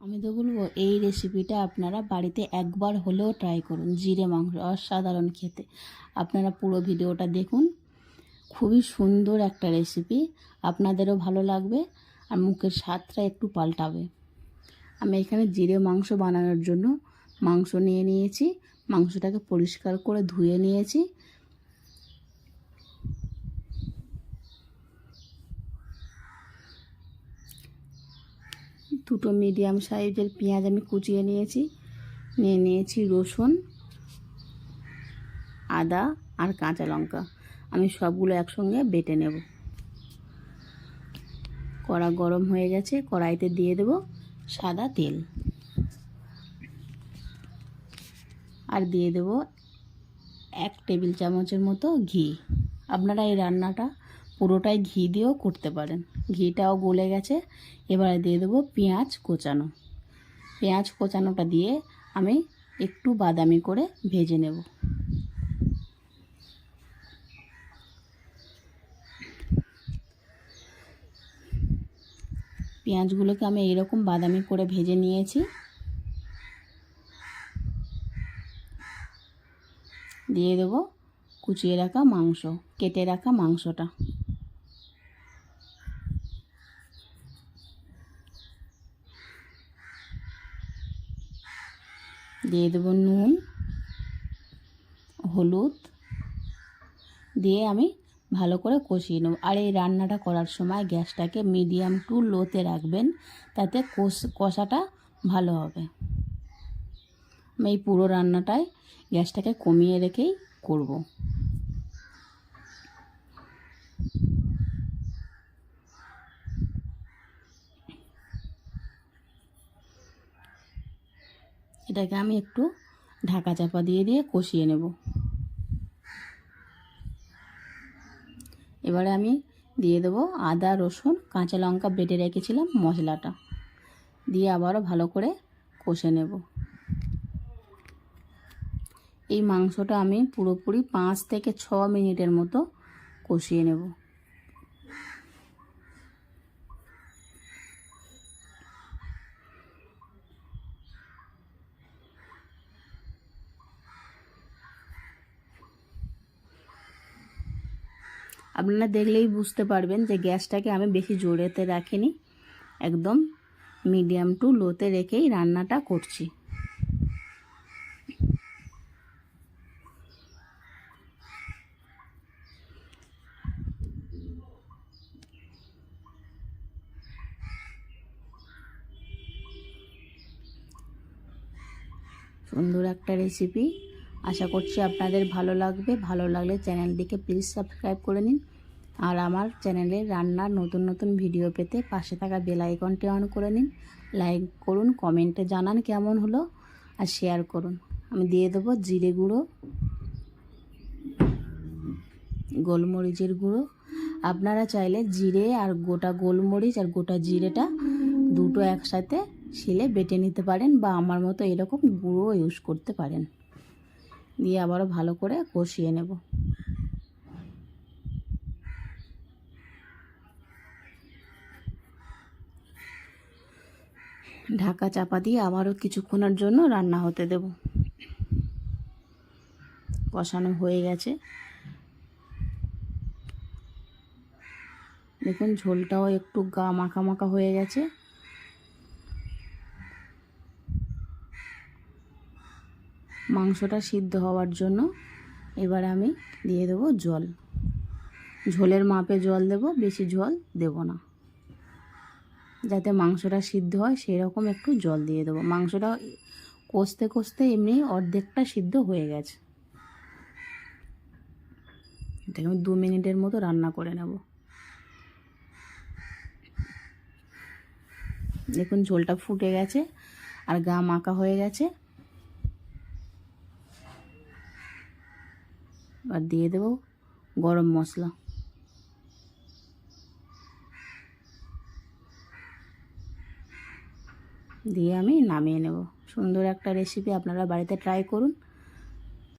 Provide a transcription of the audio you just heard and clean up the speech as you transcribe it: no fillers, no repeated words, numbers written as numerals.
আমি তো বলবো এই রেসিপিটা আপনারা বাড়িতে একবার হলেও ট্রাই করুন। জিরে মাংস অসাধারণ খেতে। আপনারা পুরো ভিডিওটা দেখুন, খুবই সুন্দর একটা রেসিপি, আপনাদেরও ভালো লাগবে আর মুখের স্বাদটা একটু পাল্টাবে। আমি এখানে জিরে মাংস বানানোর জন্য মাংস নিয়ে নিয়েছি। মাংসটাকে পরিষ্কার করে ধুয়ে নিয়েছি। দুটো মিডিয়াম সাইজের পেঁয়াজ আমি কুচিয়ে নিয়েছি। নিয়েছি রসুন, আদা আর কাঁচা লঙ্কা। আমি সবগুলো একসঙ্গে বেটে নেব। কড়া গরম হয়ে গেছে, কড়াইতে দিয়ে দেব সাদা তেল আর দিয়ে দেব 1 টেবিল চামচের মতো ঘি। আপনারা এই রান্নাটা পুরোটাই ঘি দিয়েও করতে পারেন। ঘিটাও গলে গেছে। এবারে দিয়ে দেব পেঁয়াজ কোচানো। পেঁয়াজ কোচানোটা দিয়ে আমি একটু বাদামি করে ভেজে নেব। পেঁয়াজগুলোকে আমি এরকম বাদামি করে ভেজে নিয়েছি। দিয়ে দেব কুচিয়ে রাখা মাংস, কেটে রাখা মাংসটা। দিয়ে দেব নুন, হলুদ দিয়ে আমি ভালো করে কষিয়ে নেব। আর এই রান্নাটা করার সময় গ্যাসটাকে মিডিয়াম টু লোতে রাখবেন, তাতে কষাটা ভালো হবে। আমি এই পুরো রান্নাটায় গ্যাসটাকে কমিয়ে রেখেই করব। এটাকে আমি একটু ঢাকা চাপা দিয়ে কষিয়ে নেব। এবারে আমি দিয়ে দেবো আদা, রসুন, কাঁচা লঙ্কা বেটে রেখেছিলাম মশলাটা, দিয়ে আবারও ভালো করে কষে নেব। এই মাংসটা আমি পুরোপুরি 5 থেকে 6 মিনিটের মতো কষিয়ে নেব। আপনারা দেখলেই বুঝতে পারবেন যে গ্যাসটাকে আমি বেশি জোরেতে রাখিনি, একদম মিডিয়াম টু লোতে রেখেই রান্নাটা করছি। সুন্দর একটা রেসিপি, আশা করছি আপনাদের ভালো লাগবে। ভালো লাগলে চ্যানেলটিকে প্লিজ সাবস্ক্রাইব করে নিন। আর আমার চ্যানেলে রান্নার নতুন নতুন ভিডিও পেতে পাশে থাকা বেল আইকনটি অন করে নিন। লাইক করুন, কমেন্টে জানান কেমন হলো আর শেয়ার করুন। আমি দিয়ে দেবো জিরে গুঁড়ো, গোলমরিচের গুঁড়ো। আপনারা চাইলে জিরে আর গোটা গোলমরিচ আর গোটা জিরেটা দুটো একসাথে শিলে বেটে নিতে পারেন, বা আমার মতো এরকম গুঁড়ো ইউজ করতে পারেন। দিয়ে আবারও ভালো করে কষিয়ে নেব। ঢাকা চাপা দিয়ে আবারও কিছুক্ষণের জন্য রান্না হতে দেব। কষানো হয়ে গেছে, দেখুন ঝোলটাও একটু গা মাখা মাখা হয়ে গেছে। মাংসটা সিদ্ধ হওয়ার জন্য এবার আমি দিয়ে দেবো জল। ঝোলের মাপে জল দেব, বেশি জল দেব না। যাতে মাংসটা সিদ্ধ হয় সেই রকম একটু জল দিয়ে দেবো। মাংসটা কষতে কষতে এমনি অর্ধেকটা সিদ্ধ হয়ে গেছে। এটাকে আমি 2 মিনিটের মতো রান্না করে নেব। দেখুন ঝোলটা ফুটে গেছে আর গা মাখা হয়ে গেছে। আর দিয়ে দেব গরম মশলা। দিয়ে আমি নামিয়ে নেব। সুন্দর একটা রেসিপি, আপনারা বাড়িতে ট্রাই করুন।